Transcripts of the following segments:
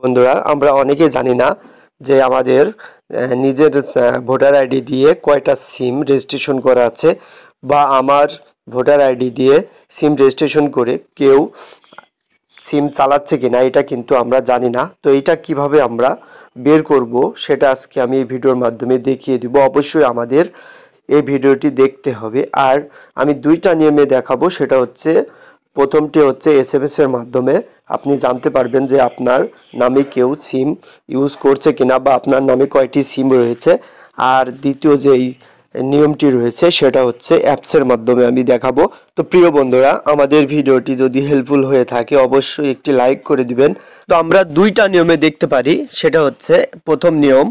বন্ধুরা, আমরা অনেকে জানি না যে আমাদের নিজের ভোটার আইডি দিয়ে কয়টা সিম রেজিস্ট্রেশন করা আছে, বা আমার ভোটার আইডি দিয়ে সিম রেজিস্ট্রেশন করে কেউ সিম চালাচ্ছে কিনা এটা কিন্তু আমরা জানি না। তো এটা কিভাবে আমরা বের করব সেটা আজকে আমি এই ভিডিওর মাধ্যমে দেখিয়ে দিব। অবশ্যই আমাদের এই ভিডিওটি দেখতে হবে। আর আমি দুইটা নিয়মে দেখাবো, সেটা হচ্ছে প্রথমটি হচ্ছে এসএমএস এর মাধ্যমে আপনি জানতে পারবেন যে আপনার নামে কেউ সিম ইউজ করছে কিনা বা আপনার নামে কয়টি সিম রয়েছে। আর দ্বিতীয় যেই নিয়মটি রয়েছে সেটা হচ্ছে অ্যাপসের মাধ্যমে আমি দেখাবো। তো প্রিয় বন্ধুরা, আমাদের ভিডিওটি যদি হেল্পফুল হয়ে থাকে অবশ্যই একটি লাইক করে দিবেন। তো আমরা দুইটা নিয়মে দেখতে পারি, সেটা হচ্ছে প্রথম নিয়ম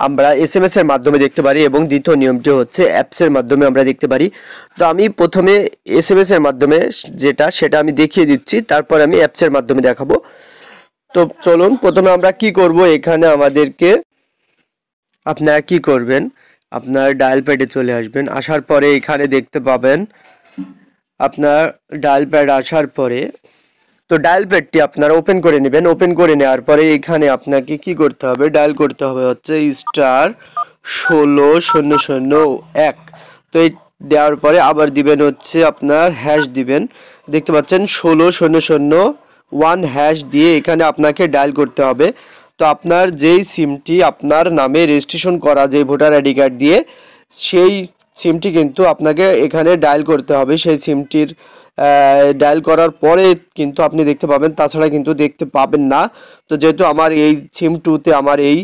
আমরা এসএমএস এর মাধ্যমে দেখতে পারি এবং দ্বিতীয় নিয়মটি হচ্ছে অ্যাপসের মাধ্যমে আমরা দেখতে পারি। তো আমি প্রথমে এসএমএস এর মাধ্যমে সেটা আমি দেখিয়ে দিচ্ছি, তারপর আমি অ্যাপসের মাধ্যমে দেখাবো। তো চলুন, প্রথমে আমরা কি করব, এখানে আমাদেরকে আপনারা কি করবেন, আপনার ডায়াল প্যাডে চলে আসবেন। আসার পরে এখানে দেখতে পাবেন আপনার ডায়াল প্যাড আসার পরে, তো ডায়াল প্যাডটি আপনারা ওপেন করে নেবেন। ওপেন করে নেওয়ার পরে এখানে আপনাকে কি করতে হবে, ডায়াল করতে হবে হচ্ছে *160001। তো এই দেওয়ার পরে আবার দিবেন হচ্ছে আপনার হ্যাশ দিবেন, দেখতে পাচ্ছেন 16001 দিয়ে এখানে আপনাকে ডায়াল করতে হবে। তো আপনার যেই সিমটি আপনার নামে রেজিস্ট্রেশন করা, যে ভোটার আইডি কার্ড দিয়ে, সেই সিমটি কিন্তু আপনাকে এখানে ডায়াল করতে হবে। সেই সিমটির ডায়াল করার পরে কিন্তু আপনি দেখতে পাবেন, তাছাড়া কিন্তু দেখতে পাবেন না। তো যেহেতু আমার এই সিম 2তে আমার এই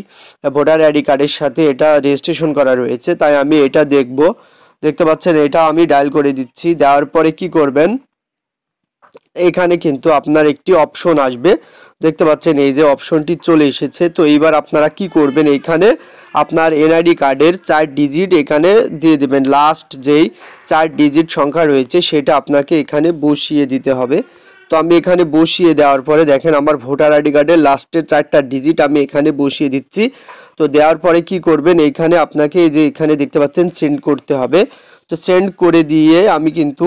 ভোটার আইডি কার্ডের সাথে এটা রেজিস্ট্রেশন করা রয়েছে, তাই আমি এটা দেখব। দেখতে পাচ্ছেন এটা আমি ডায়াল করে দিচ্ছি। দেওয়ার পরে কি করবেন, এখানে কিন্তু আপনার একটি অপশন আসবে, দেখতে পাচ্ছেন এই যে অপশনটি চলে এসেছে। তো এইবার আপনারা কি করবেন, এখানে আপনার এনআইডি কার্ডের 4 ডিজিট এখানে দিয়ে দেবেন। লাস্ট যেই 4 ডিজিট সংখ্যা রয়েছে সেটা আপনাকে এখানে বসিয়ে দিতে হবে। তো আমি এখানে বসিয়ে দেওয়ার পরে দেখেন আমার ভোটার আইডি কার্ডের লাস্টের 4টা ডিজিট আমি এখানে বসিয়ে দিচ্ছি। তো দেওয়ার পরে কি করবেন, এখানে আপনাকে এই যে এখানে দেখতে পাচ্ছেন সেন্ড করতে হবে। তো সেন্ড করে দিয়ে আমি কিন্তু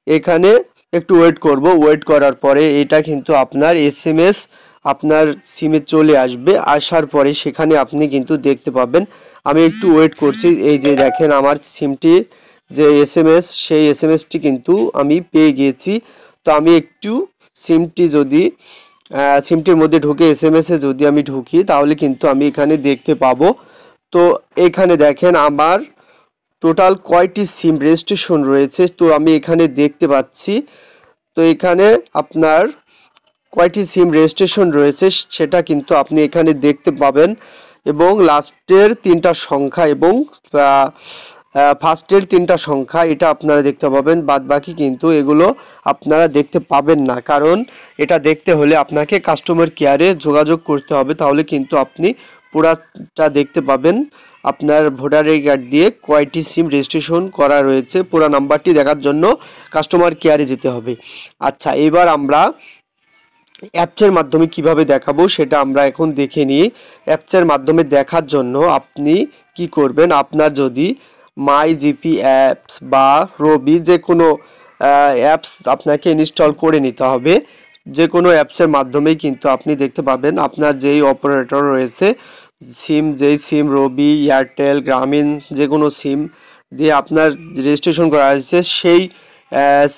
এখানে একটু ওয়েট করব। ওয়েট করার পরে এটা কিন্তু আপনার এসএমএস আপনার সিমে চলে আসবে। আসার পরে সেখানে আপনি কিন্তু দেখতে পাবেন, আমি একটু ওয়েট করছি। এই যে দেখেন আমার সিমটি যে এসএমএস, সেই এসএমএসটি কিন্তু আমি পেয়ে গিয়েছি। তো আমি একটু সিমটির মধ্যে ঢুকে এসএমএসে যদি আমি ঢুকি তাহলে কিন্তু আমি এখানে দেখতে পাবো। তো এখানে দেখেন আমার টোটাল কয়টি সিম রেজিস্ট্রেশন রয়েছে, তো আমি এখানে দেখতে পাচ্ছি। তো এখানে আপনার কয়টি সিম রেজিস্ট্রেশন রয়েছে সেটা কিন্তু আপনি এখানে দেখতে পাবেন, এবং লাস্টের 3টা সংখ্যা এবং ফার্স্টের 3টা সংখ্যা এটা আপনারা দেখতে পাবেন। বাদ বাকি কিন্তু এগুলো আপনারা দেখতে পাবেন না, কারণ এটা দেখতে হলে আপনাকে কাস্টমার কেয়ারে যোগাযোগ করতে হবে, তাহলে কিন্তু আপনি পুরাটা দেখতে পাবেন। আপনার ভোটার আইডি কার্ড দিয়ে কয়টি সিম রেজিস্ট্রেশন করা রয়েছে পুরো নাম্বারটি দেখার জন্য কাস্টমার কেয়ারে যেতে হবে। আচ্ছা, এবার আমরা অ্যাপসের মাধ্যমে কিভাবে দেখাবো সেটা আমরা এখন দেখে নিই। অ্যাপসের মাধ্যমে দেখার জন্য আপনি কি করবেন, আপনার যদি মাই জিপি অ্যাপস বা রবি যে কোনো অ্যাপস আপনাকে ইনস্টল করে নিতে হবে। যে কোনো অ্যাপসের মাধ্যমেই কিন্তু আপনি দেখতে পাবেন আপনার যেই অপারেটর রয়েছে, যেই সিম রবি, এয়ারটেল, গ্রামীণ, যে কোনো সিম দিয়ে আপনার রেজিস্ট্রেশন করা হয়েছে সেই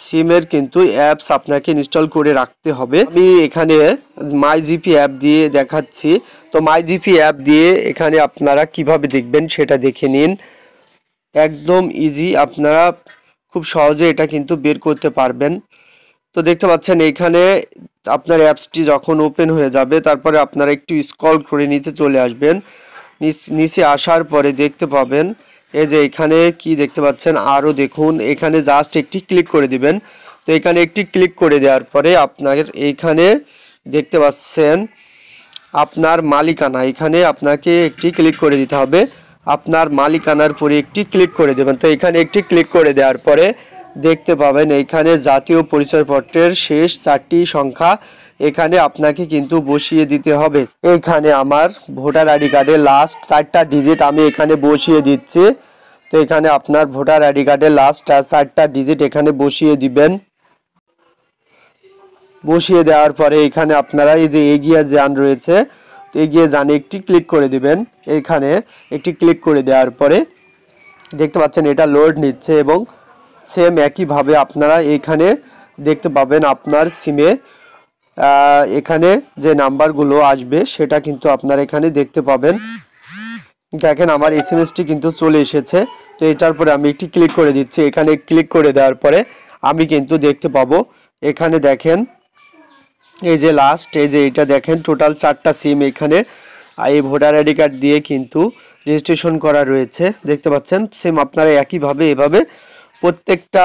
সিমের কিন্তু অ্যাপস আপনাকে ইনস্টল করে রাখতে হবে। আমি এখানে মাই জিপি অ্যাপ দিয়ে দেখাচ্ছি। তো মাই জিপি অ্যাপ দিয়ে এখানে আপনারা কিভাবে দেখবেন সেটা দেখে নিন। একদম ইজি, আপনারা খুব সহজে এটা কিন্তু বের করতে পারবেন। তো দেখতে পাচ্ছেন এইখানে আপনার অ্যাপসটি যখন ওপেন হয়ে যাবে তারপরে আপনারা একটু স্ক্রল করে নিচে চলে আসবেন। নিচে আসার পরে দেখতে পাবেন এই যে এখানে কি দেখতে পাচ্ছেন, আরও দেখুন, এখানে জাস্ট একটি ক্লিক করে দিবেন। তো এখানে একটি ক্লিক করে দেওয়ার পরে আপনার এইখানে দেখতে পাচ্ছেন আপনার মালিকানা, এখানে আপনাকে একটি ক্লিক করে দিতে হবে। আপনার মালিকানার পরে একটি ক্লিক করে দেবেন। তো এখানে একটি ক্লিক করে দেওয়ার পরে দেখতে পাবেন এইখানে জাতীয় পরিচয়পত্রের শেষ 4টি সংখ্যা এখানে আপনাকে কিন্তু বসিয়ে দিতে হবে। এখানে আমার ভোটার আইডি কার্ডের লাস্ট 4টা ডিজিট আমি এখানে বসিয়ে দিচ্ছি। তো এখানে আপনার ভোটার আইডি কার্ডের লাস্ট 4টা ডিজিট এখানে বসিয়ে দিবেন। বসিয়ে দেওয়ার পরে এখানে আপনারা এই যে এগিয়ে যান রয়েছে, এগিয়ে যান একটি ক্লিক করে দিবেন। এখানে একটি ক্লিক করে দেওয়ার পরে দেখতে পাচ্ছেন এটা লোড নিচ্ছে এবং সেম একইভাবে আপনারা এখানে দেখতে পাবেন আপনার সিমে এখানে যে নাম্বারগুলো আসবে সেটা কিন্তু আপনারা এখানে দেখতে পাবেন। দেখেন আমার এসএমএসটি কিন্তু চলে এসেছে। তো এটার পরে আমি একটি ক্লিক করে দিচ্ছি। এখানে ক্লিক করে দেওয়ার পরে আমি কিন্তু দেখতে পাবো এখানে দেখেন এই যে লাস্ট এই যে এটা দেখেন টোটাল 4টা সিম এখানে এই ভোটার আইডি কার্ড দিয়ে কিন্তু রেজিস্ট্রেশন করা রয়েছে। দেখতে পাচ্ছেন সেম আপনারা একইভাবে এভাবে প্রত্যেকটা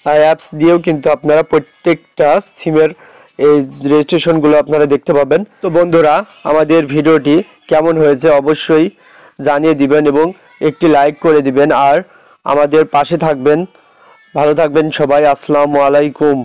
অ্যাপস দিয়েও কিন্তু আপনারা প্রত্যেকটা সিমের এই রেজিস্ট্রেশনগুলো আপনারা দেখতে পাবেন। তো বন্ধুরা আমাদের ভিডিওটি কেমন হয়েছে অবশ্যই জানিয়ে দিবেন এবং একটি লাইক করে দিবেন আর আমাদের পাশে থাকবেন। ভালো থাকবেন সবাই। আসসালামু আলাইকুম।